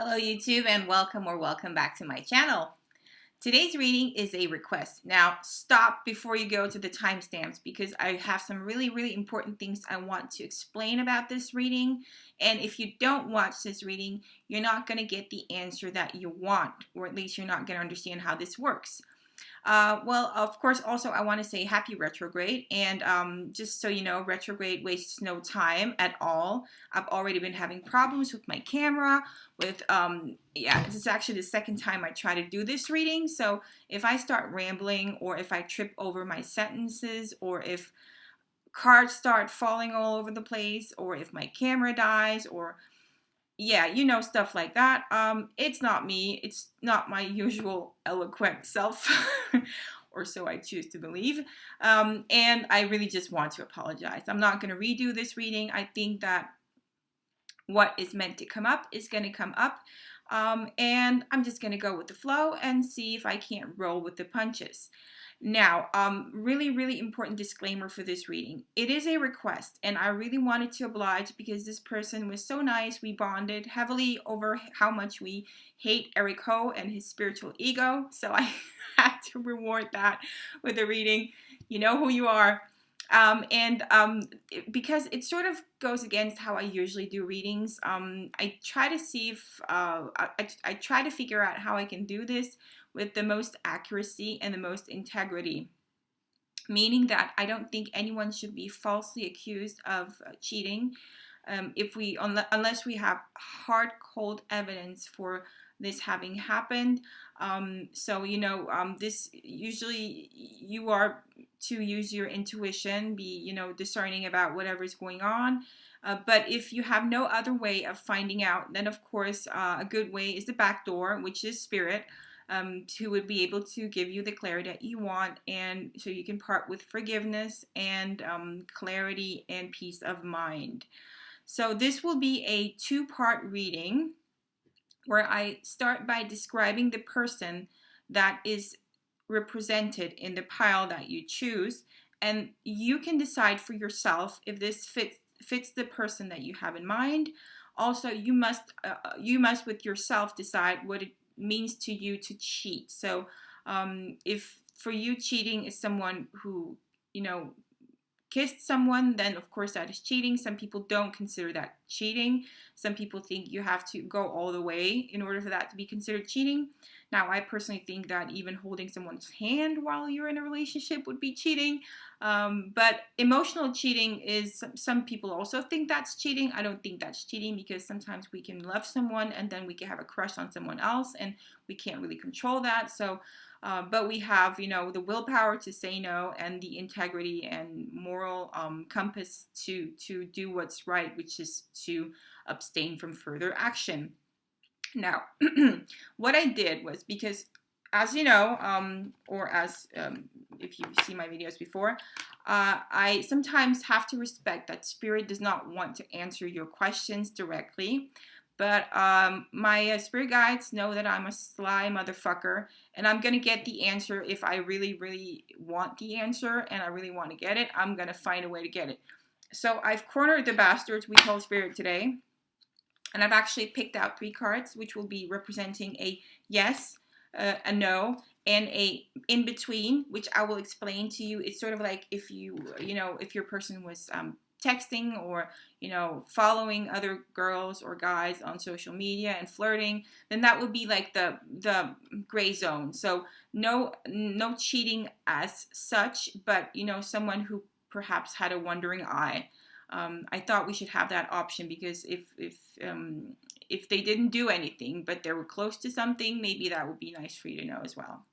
Hello YouTube and welcome back to my channel. Today's reading is a request. Now stop before you go to the timestamps because I have some really important things I want to explain about this reading, and if you don't watch this reading you're not going to get the answer that you want, or at least you're not going to understand how this works. Well, of course, also I want to say happy retrograde, and just so you know, retrograde wastes no time at all. I've already been having problems with my camera, yeah, this is actually the second time I try to do this reading, so if I start rambling, or if I trip over my sentences, or if cards start falling all over the place, or if my camera dies, or yeah, you know, stuff like that. It's not me. It's not my usual eloquent self, or so I choose to believe. And I really just want to apologize. I'm not going to redo this reading. I think that what is meant to come up is going to come up. And I'm just going to go with the flow and see if I can't roll with the punches. Now, really important disclaimer for this reading. It is a request, and I really wanted to oblige because this person was so nice. We bonded heavily over how much we hate Eric Ho and his spiritual ego, so I had to reward that with a reading. You know who you are. Because it sort of goes against how I usually do readings, I try to see if I try to figure out how I can do this with the most accuracy and the most integrity, meaning that I don't think anyone should be falsely accused of cheating unless we have hard, cold evidence for this having happened. So, you know, this usually you are to use your intuition, be, you know, discerning about whatever is going on. But if you have no other way of finding out, then of course a good way is the back door, which is spirit, who would be able to give you the clarity that you want, and so you can part with forgiveness and clarity and peace of mind. So this will be a two-part reading where I start by describing the person that is represented in the pile that you choose, and you can decide for yourself if this fits the person that you have in mind. Also, you must with yourself decide what it means to you to cheat. So if for you cheating is someone who, you know, kissed someone, then of course that is cheating. Some people don't consider that cheating. Some people think you have to go all the way in order for that to be considered cheating. Now, I personally think that even holding someone's hand while you're in a relationship would be cheating. But emotional cheating is, some people also think that's cheating. I don't think that's cheating, because sometimes we can love someone and then we can have a crush on someone else and we can't really control that. So but we have, you know, the willpower to say no and the integrity and moral compass to do what's right, which is to abstain from further action. Now, what I did was, because as you know, or as if you've seen my videos before, I sometimes have to respect that spirit does not want to answer your questions directly. But my spirit guides know that I'm a sly motherfucker, and I'm going to get the answer if I really want the answer and I really want to get it. I'm going to find a way to get it. So I've cornered the bastards we call spirit today, and I've actually picked out 3 cards, which will be representing a yes, a no, and a in between, which I will explain to you. It's sort of like if if your person was texting, or, you know, following other girls or guys on social media and flirting, then that would be like the gray zone. So no cheating as such, but, you know, someone who perhaps had a wandering eye. I thought we should have that option, because if they didn't do anything but they were close to something, maybe that would be nice for you to know as well.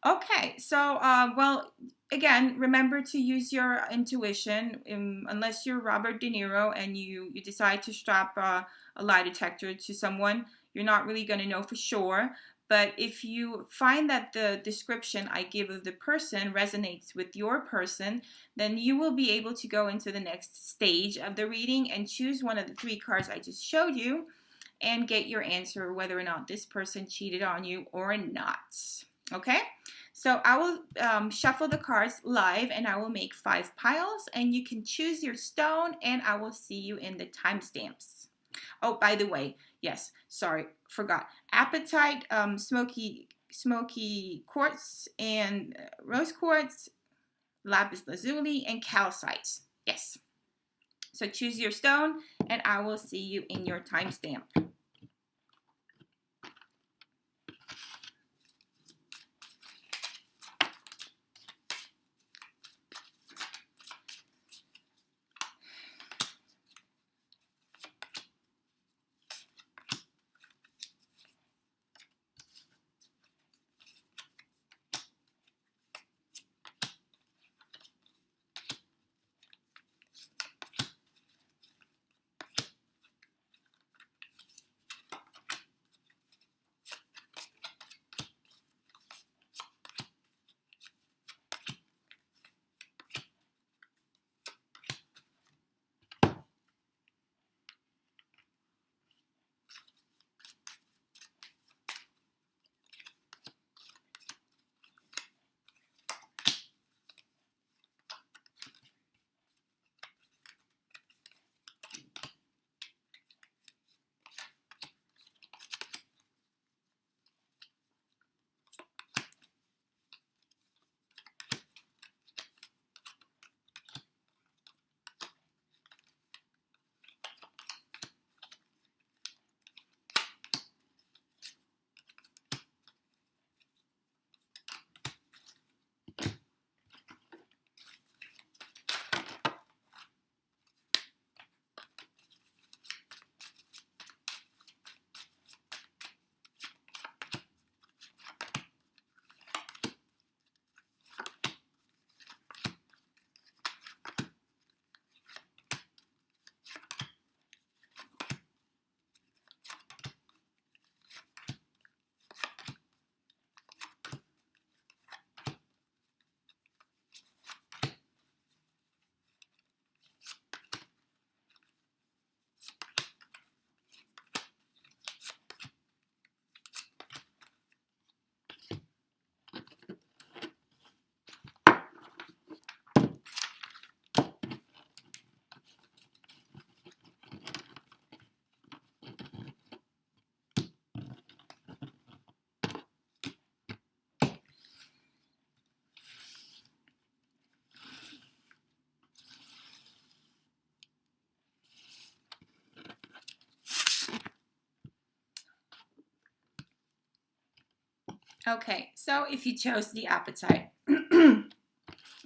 Okay, so, well, again, remember to use your intuition. Unless you're Robert De Niro and you decide to strap a lie detector to someone, you're not really going to know for sure. But if you find that the description I give of the person resonates with your person, then you will be able to go into the next stage of the reading and choose one of the 3 cards I just showed you and get your answer, whether or not this person cheated on you or not. Okay? So I will shuffle the cards live, and I will make 5 piles, and you can choose your stone, and I will see you in the timestamps. Oh, by the way, yes, sorry, forgot. Appetite, smoky quartz and rose quartz, lapis lazuli, and calcite. Yes. So choose your stone, and I will see you in your timestamp. Okay, so if you chose the appetite,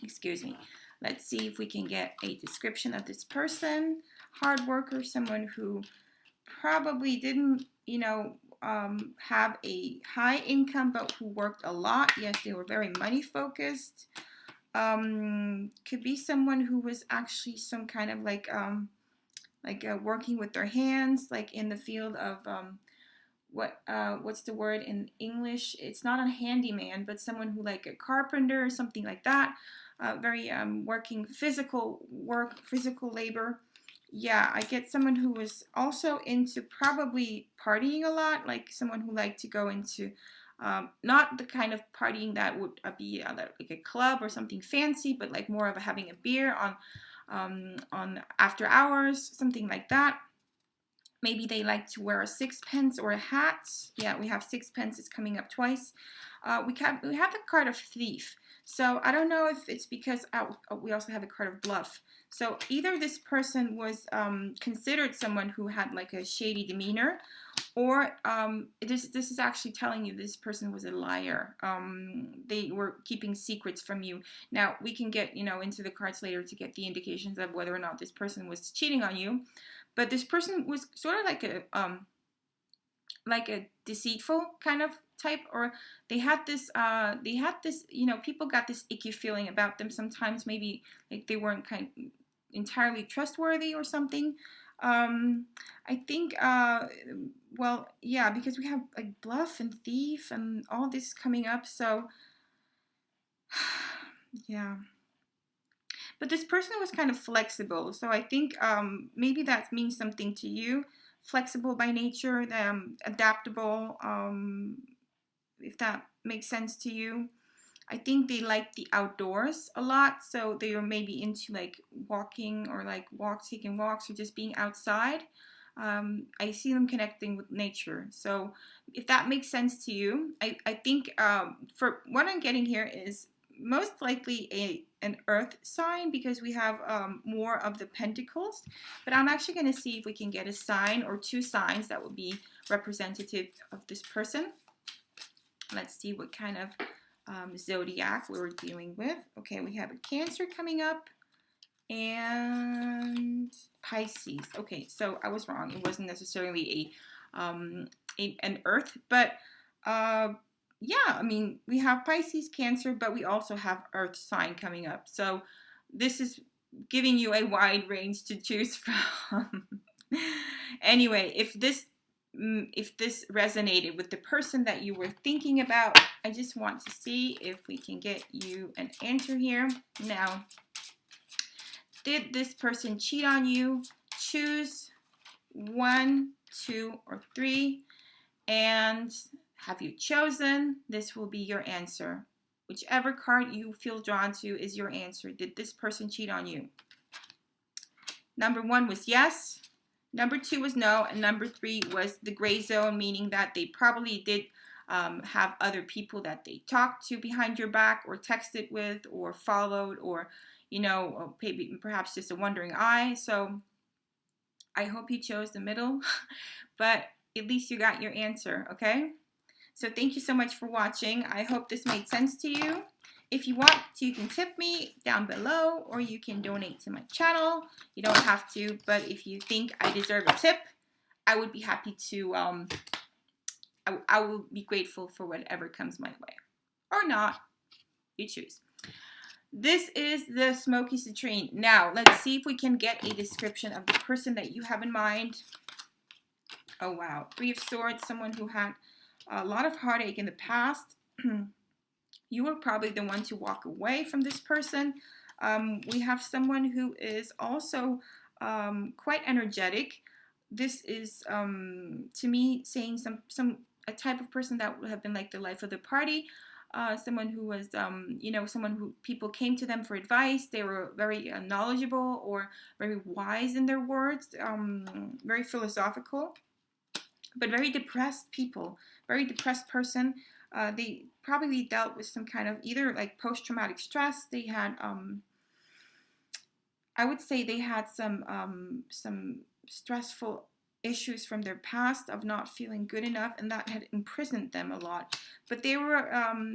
excuse me, let's see if we can get a description of this person. Hard worker, someone who probably didn't, have a high income, but who worked a lot. Yes, they were very money focused. Could be someone who was actually some kind of working with their hands, like in the field of what's the word in English? It's not a handyman, but someone who like a carpenter or something like that. Very working physical work, physical labor. Yeah, I get someone who was also into probably partying a lot, like someone who liked to go into not the kind of partying that would be like a club or something fancy, but like more of having a beer on after hours, something like that. Maybe they like to wear a sixpence or a hat. Yeah, we have sixpence. It's coming up twice. We have the card of thief. So I don't know if it's because we also have a card of bluff. So either this person was considered someone who had like a shady demeanor, or this is actually telling you this person was a liar. They were keeping secrets from you. Now we can get into the cards later to get the indications of whether or not this person was cheating on you. But this person was sort of like a deceitful kind of type, or they had this people got this icky feeling about them sometimes. Maybe like they weren't entirely trustworthy or something. I think well, yeah, because we have like bluff and thief and all this coming up, so yeah. But this person was kind of flexible, so I think maybe that means something to you. Flexible by nature, adaptable, if that makes sense to you. I think they like the outdoors a lot, so they are maybe into like walking or like taking walks or just being outside. I see them connecting with nature. So if that makes sense to you, I think for what I'm getting here is most likely an earth sign, because we have more of the pentacles. But I'm actually going to see if we can get a sign or two signs that would be representative of this person. Let's see what kind of zodiac we're dealing with. Okay, we have a Cancer coming up and Pisces. Okay, so I was wrong. It wasn't necessarily an earth, but yeah, I mean, we have Pisces, Cancer, but we also have earth sign coming up. So this is giving you a wide range to choose from. Anyway, if this resonated with the person that you were thinking about, I just want to see if we can get you an answer here. Now, did this person cheat on you? Choose 1, 2, or 3. And have you chosen? This will be your answer. Whichever card you feel drawn to is your answer. Did this person cheat on you? Number 1 was yes. Number 2 was no. And number 3 was the gray zone, meaning that they probably did have other people that they talked to behind your back, or texted with, or followed, or, you know, maybe perhaps just a wandering eye. So I hope you chose the middle, but at least you got your answer, okay? So thank you so much for watching. I hope this made sense to you. If you want to, you can tip me down below, or you can donate to my channel. You don't have to, but if you think I deserve a tip, I would be happy to, I will be grateful for whatever comes my way. Or not, you choose. This is the smoky citrine. Now, let's see if we can get a description of the person that you have in mind. Oh, wow. 3 of Swords, someone who had a lot of heartache in the past. You were probably the one to walk away from this person. We have someone who is also quite energetic. This is, to me, saying a type of person that would have been like the life of the party. Someone who was, you know, someone who people came to them for advice. They were very knowledgeable or very wise in their words, very philosophical, but very depressed people, very depressed person. They probably dealt with some kind of either like post-traumatic stress. They had, I would say they had some stressful issues from their past of not feeling good enough, and that had imprisoned them a lot. But they were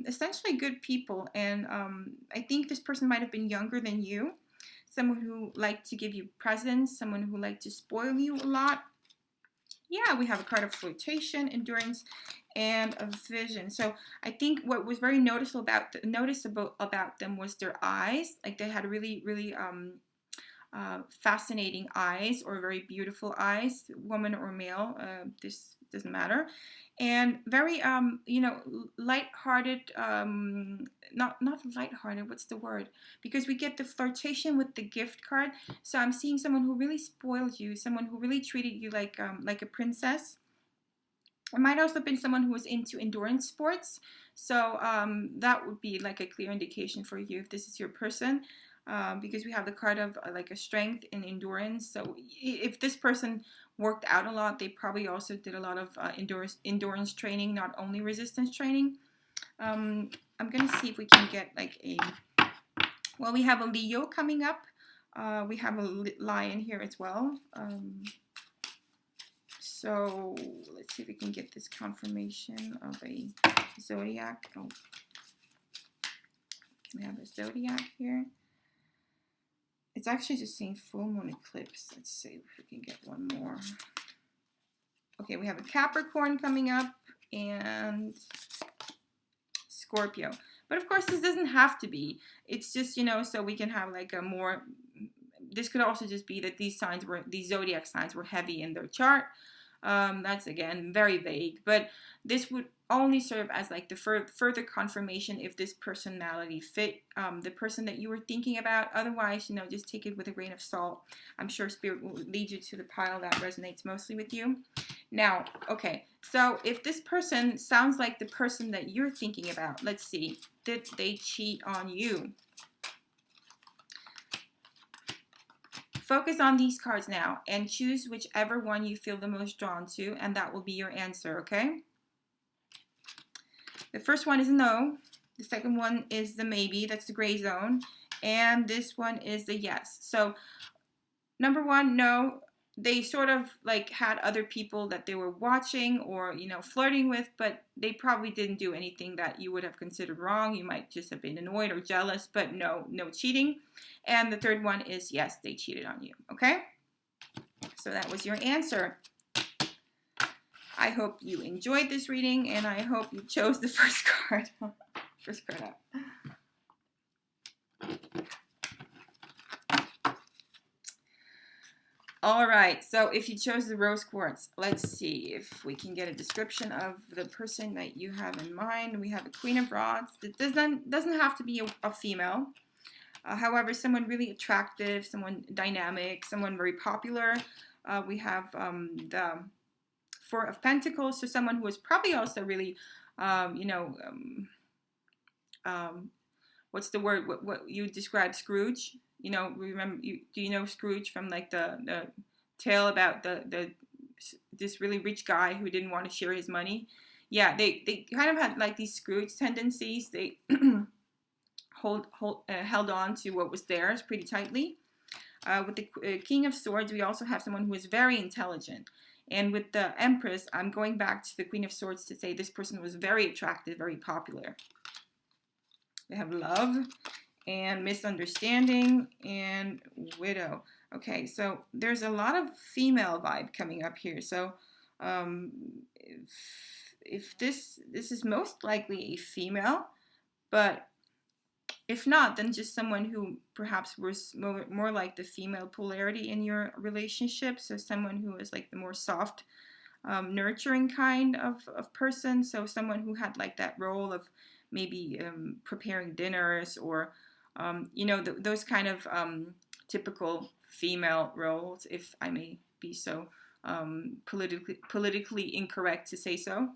essentially good people, and I think this person might have been younger than you, someone who liked to give you presents, someone who liked to spoil you a lot. Yeah, we have a card of flirtation, endurance, and a vision. So I think what was very noticeable about them was their eyes. Like they had really, really fascinating eyes, or very beautiful eyes, woman or male, this doesn't matter, and very you know, light-hearted, not light-hearted, what's the word, because we get the flirtation with the gift card. So I'm seeing someone who really spoiled you, someone who really treated you like a princess. It might also have been someone who was into endurance sports. So that would be like a clear indication for you if this is your person. Because we have the card of like a strength and endurance. So if this person worked out a lot, they probably also did a lot of endurance training, not only resistance training. I'm going to see if we can get like well, we have a Leo coming up. We have a lion here as well. So let's see if we can get this confirmation of a zodiac. Oh, we have a zodiac here. It's actually just saying full moon eclipse. Let's see if we can get one more. Okay, we have a Capricorn coming up and Scorpio. But of course, this doesn't have to be. It's just, you know, so we can have like a more, this could also just be that these zodiac signs were heavy in their chart. That's again very vague, but this would only serve as like the further confirmation if this personality fit the person that you were thinking about. Otherwise, you know, just take it with a grain of salt. I'm sure Spirit will lead you to the pile that resonates mostly with you. Now, okay, so if this person sounds like the person that you're thinking about, let's see, did they cheat on you? focus on these cards now and choose whichever one you feel the most drawn to, and that will be your answer, okay? The first one is no. The second one is the maybe, that's the gray zone. And this one is the yes. So number one, no. They sort of like had other people that they were watching or, you know, flirting with, but they probably didn't do anything that you would have considered wrong. You might just have been annoyed or jealous, but no cheating. And the third one is yes, they cheated on you, okay? So that was your answer. I hope you enjoyed this reading, and I hope you chose the first card. First card out. All right, so if you chose the rose quartz, let's see if we can get a description of the person that you have in mind. We have a Queen of Rods. It doesn't have to be a female. However, someone really attractive, someone dynamic, someone very popular. We have the Four of Pentacles, so someone who is probably also really, what's the word? What you described Scrooge? You know, do you know Scrooge from like the tale about this really rich guy who didn't want to share his money? Yeah, they kind of had like these Scrooge tendencies. They held on to what was theirs pretty tightly. With the King of Swords, we also have someone who is very intelligent. And with the Empress, I'm going back to the Queen of Swords to say this person was very attractive, very popular. We have Love and Misunderstanding and Widow. Okay, so there's a lot of female vibe coming up here. So if this is most likely a female, but if not, then just someone who perhaps was more like the female polarity in your relationship. So someone who is like the more soft, nurturing kind of person. So someone who had like that role of maybe preparing dinners or, those kind of typical female roles, if I may be so politically incorrect to say so.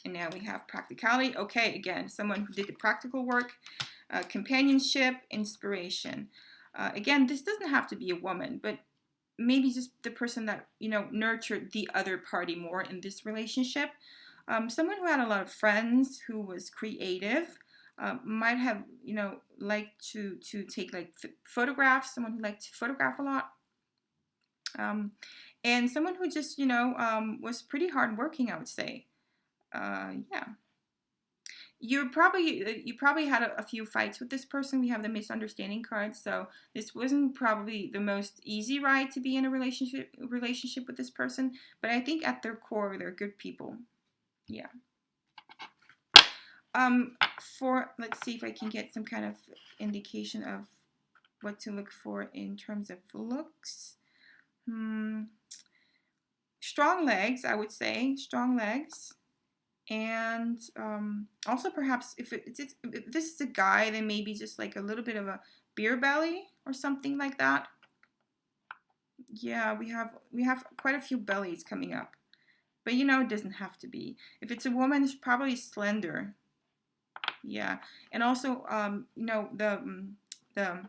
And now we have practicality. Okay, again, someone who did the practical work, companionship, inspiration. Again, this doesn't have to be a woman, but maybe just the person that, nurtured the other party more in this relationship. Someone who had a lot of friends, who was creative, might have, liked to take like photographs, someone who liked to photograph a lot. And someone who just, was pretty hardworking, I would say. Yeah. You probably had a few fights with this person. We have the Misunderstanding card, so this wasn't probably the most easy ride to be in a relationship with this person. But I think at their core, they're good people. Yeah. Let's see if I can get some kind of indication of what to look for in terms of looks. Strong legs, I would say. Strong legs. And also perhaps if this is a guy, then maybe just like a little bit of a beer belly or something like that. Yeah, we have quite a few bellies coming up. But it doesn't have to be. If it's a woman, it's probably slender. Yeah. And also the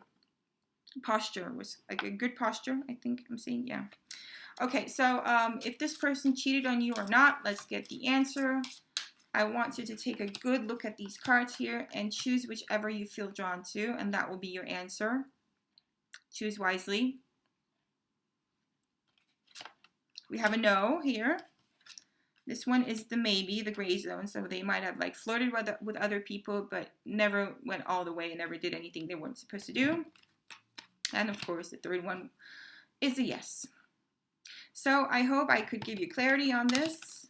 posture was like a good posture, I think I'm seeing. Yeah. Okay, so if this person cheated on you or not, let's get the answer. I want you to take a good look at these cards here and choose whichever you feel drawn to, and that will be your answer. Choose wisely. We have a no here. This one is the maybe, the gray zone, so they might have like flirted with other people, but never went all the way and never did anything they weren't supposed to do. And of course, the third one is a yes. So I hope I could give you clarity on this.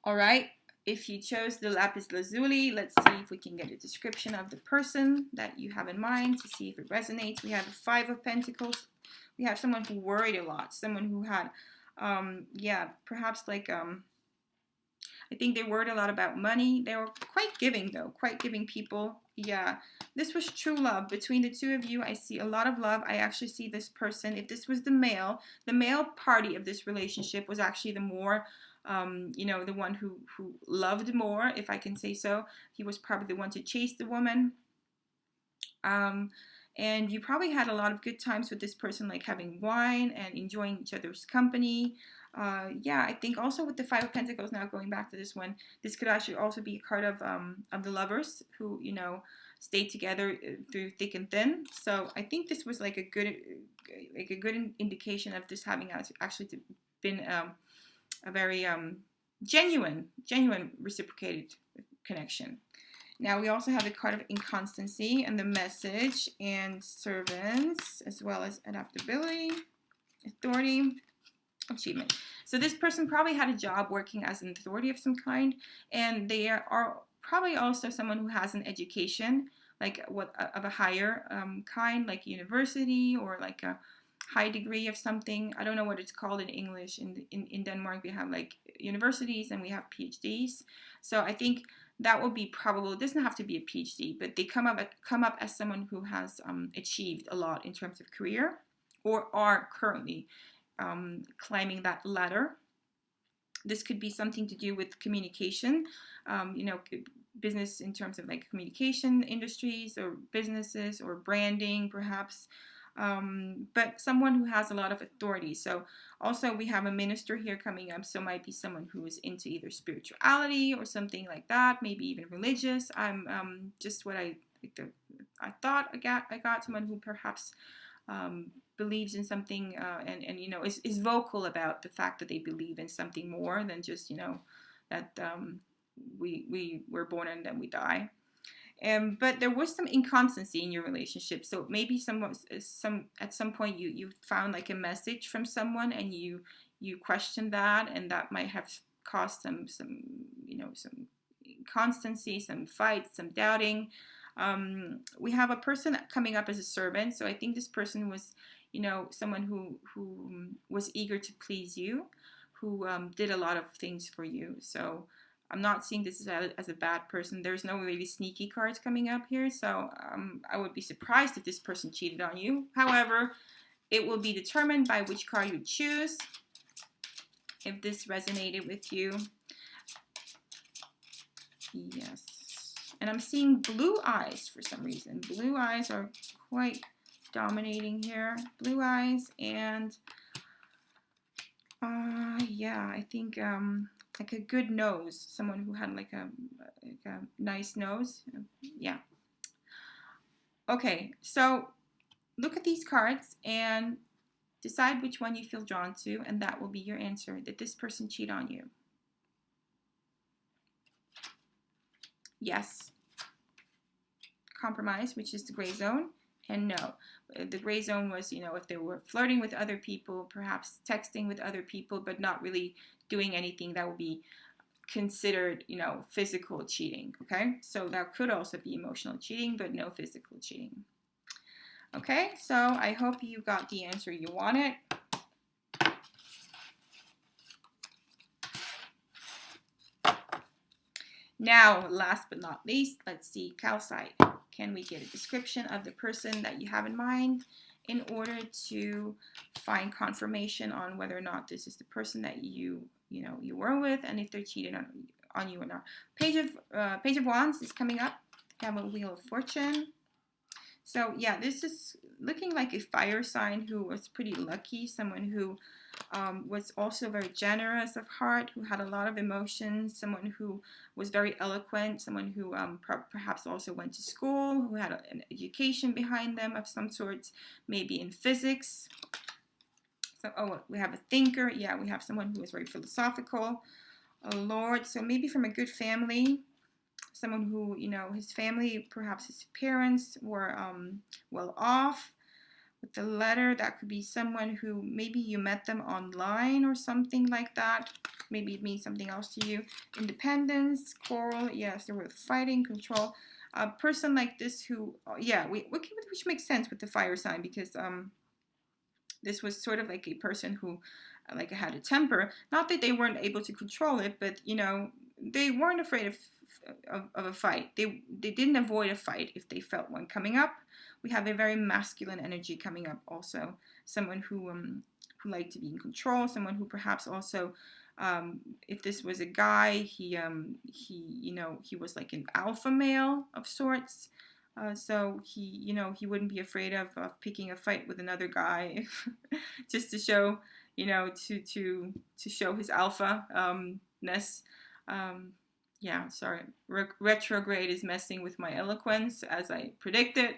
All right, if you chose the lapis lazuli, let's see if we can get a description of the person that you have in mind to see if it resonates. We have a Five of Pentacles. We have someone who worried a lot, someone who had, perhaps like, I think they worried a lot about money. They were quite giving, though, quite giving people. Yeah, this was true love. Between the two of you, I see a lot of love. I actually see this person, if this was the male party of this relationship was actually the more the one who loved more, if I can say so. He was probably the one to chase the woman. And you probably had a lot of good times with this person, like having wine and enjoying each other's company. Yeah, I think also with the Five of Pentacles, now going back to this one, this could actually also be a card of the lovers who, stayed together through thick and thin. So I think this was like a good indication of this having actually been a very genuine reciprocated connection. Now we also have the card of inconstancy and the message and servants, as well as adaptability, authority, achievement. So this person probably had a job working as an authority of some kind, and they are probably also someone who has an education, like of a higher kind, like university or like a high degree of something. I don't know what it's called in English. In Denmark, we have like universities and we have PhDs. So I think that would be probable. It doesn't have to be a PhD, but they come up as someone who has achieved a lot in terms of career, or are currently climbing that ladder. This could be something to do with communication, business in terms of like communication industries or businesses or branding, perhaps. But someone who has a lot of authority. So also we have a minister here coming up, so it might be someone who is into either spirituality or something like that, maybe even religious. I'm just what I thought I got someone who perhaps believes in something and is vocal about the fact that they believe in something more than just that we were born and then we die. But there was some inconstancy in your relationship. So maybe at some point you found like a message from someone and you questioned that, and that might have caused some inconstancy, some fights, some doubting. We have a person coming up as a servant. So I think this person was someone who was eager to please you, who did a lot of things for you. So I'm not seeing this as a bad person. There's no really sneaky cards coming up here, so I would be surprised if this person cheated on you. However, it will be determined by which card you choose, if this resonated with you. Yes. And I'm seeing blue eyes for some reason. Blue eyes are quite dominating here. Blue eyes and, yeah, I think... like a good nose, someone who had like a nice nose. Yeah. Okay, so look at these cards and decide which one you feel drawn to, and that will be your answer. Did this person cheat on you? Yes. Compromise, which is the gray zone, and no. The gray zone was, if they were flirting with other people, perhaps texting with other people, but not really doing anything that would be considered, physical cheating, okay? So that could also be emotional cheating, but no physical cheating. Okay, so I hope you got the answer you wanted. Now, last but not least, let's see calcite. Can we get a description of the person that you have in mind in order to find confirmation on whether or not this is the person that you were with, and if they're cheating on you or not. Page of Wands is coming up. We have a Wheel of Fortune. So yeah, this is looking like a fire sign who was pretty lucky, someone who was also very generous of heart, who had a lot of emotions, someone who was very eloquent, someone who perhaps also went to school, who had an education behind them of some sorts, maybe in physics. So, we have a thinker. Yeah, we have someone who is very philosophical. A lord, so maybe from a good family. Someone who, his family, perhaps his parents were well off. With the letter, that could be someone who maybe you met them online or something like that. Maybe it means something else to you. Independence, quarrel, yes, they were fighting, control. A person like this who, yeah, which makes sense with the fire sign, because this was sort of like a person who had a temper. Not that they weren't able to control it, but they weren't afraid of a fight. They didn't avoid a fight if they felt one coming up. We have a very masculine energy coming up also. Someone who liked to be in control. Someone who perhaps also If this was a guy, he he was like an alpha male of sorts. So he wouldn't be afraid of picking a fight with another guy just to show, to show his alpha ness. Yeah, sorry. Retrograde is messing with my eloquence as I predicted.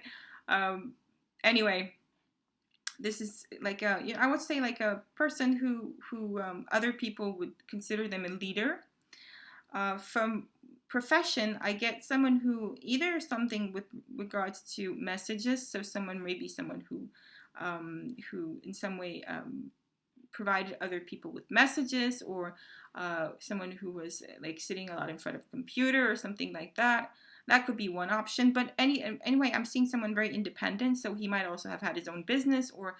Anyway, this is like I would say like a person who other people would consider them a leader. From profession, I get someone who either something with regards to messages, so maybe someone who in some way provided other people with messages, or someone who was like sitting a lot in front of a computer or something like that. That could be one option. But anyway, I'm seeing someone very independent, so he might also have had his own business, or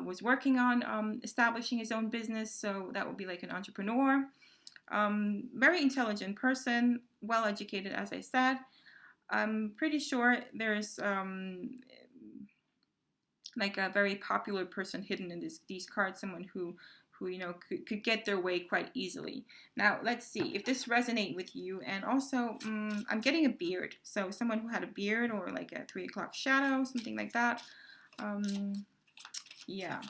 was working on establishing his own business. So that would be like an entrepreneur. Very intelligent person, well educated, as I said. I'm pretty sure there's like a very popular person hidden in these cards, someone who could get their way quite easily. Now let's see if this resonates with you. And also I'm getting a beard, so someone who had a beard, or like a 3 o'clock shadow, something like that. Yeah.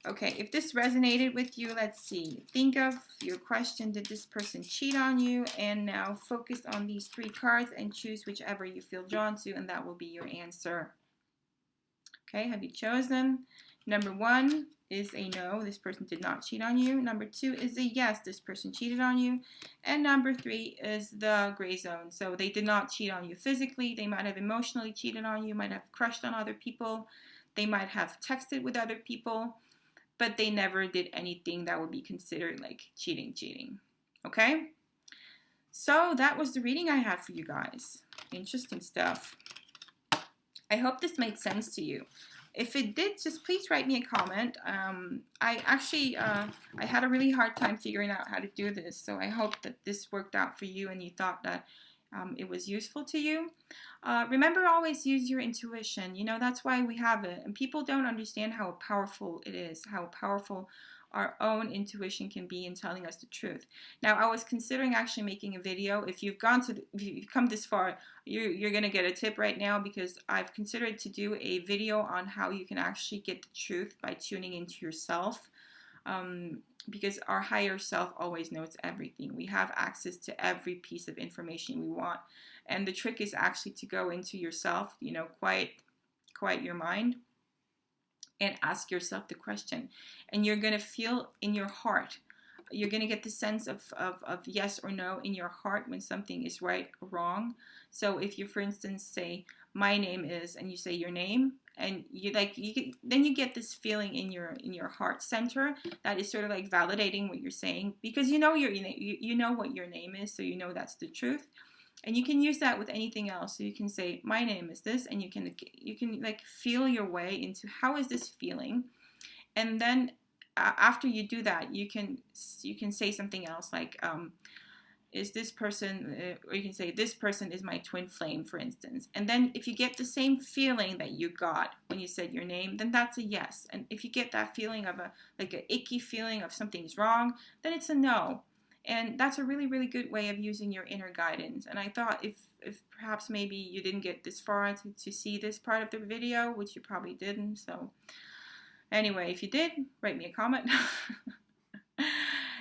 Okay, if this resonated with you, let's see. Think of your question, did this person cheat on you? And now focus on these 3 cards and choose whichever you feel drawn to, and that will be your answer. Okay, have you chosen? Number 1 is a no, this person did not cheat on you. Number 2 is a yes, this person cheated on you. And number 3 is the gray zone. So they did not cheat on you physically. They might have emotionally cheated on you, might have crushed on other people. They might have texted with other people, but they never did anything that would be considered like cheating. Okay? So that was the reading I had for you guys. Interesting stuff. I hope this made sense to you. If it did, just please write me a comment. I actually, I had a really hard time figuring out how to do this, so I hope that this worked out for you and you thought that it was useful to you. Remember, always use your intuition. That's why we have it. And people don't understand how powerful it is, how powerful our own intuition can be in telling us the truth. Now, I was considering actually making a video. If you've come this far, you're going to get a tip right now, because I've considered to do a video on how you can actually get the truth by tuning into yourself. Because our higher self always knows everything. We have access to every piece of information we want. And the trick is actually to go into yourself, quiet your mind, and ask yourself the question. And you're going to feel in your heart. You're going to get the sense of yes or no in your heart when something is right or wrong. So if you, for instance, say, my name is, and you say your name, and then you get this feeling in your heart center that is sort of like validating what you're saying, because you know what your name is, so you know that's the truth. And you can use that with anything else. So you can say, my name is this, and you can like feel your way into how is this feeling. And then after you do that, you can say something else like, is this person, or you can say, this person is my twin flame, for instance. And then if you get the same feeling that you got when you said your name, then that's a yes. And if you get that feeling of an icky feeling of something's wrong, then it's a no. And that's a really, really good way of using your inner guidance. And I thought if perhaps maybe you didn't get this far to see this part of the video, which you probably didn't. So anyway, if you did, write me a comment.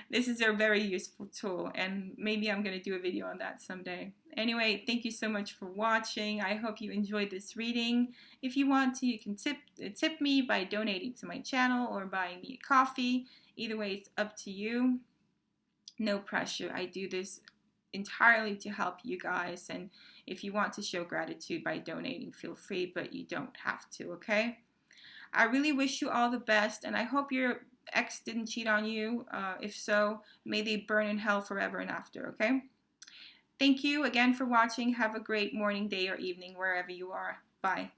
This is a very useful tool, and maybe I'm going to do a video on that someday. Anyway, thank you so much for watching. I hope you enjoyed this reading. If you want to, you can tip me by donating to my channel or buying me a coffee. Either way, it's up to you. No pressure. I do this entirely to help you guys, and if you want to show gratitude by donating, feel free, but you don't have to, okay? I really wish you all the best, and I hope your ex didn't cheat on you. If so, may they burn in hell forever and after, okay? Thank you again for watching. Have a great morning, day, or evening, wherever you are. Bye.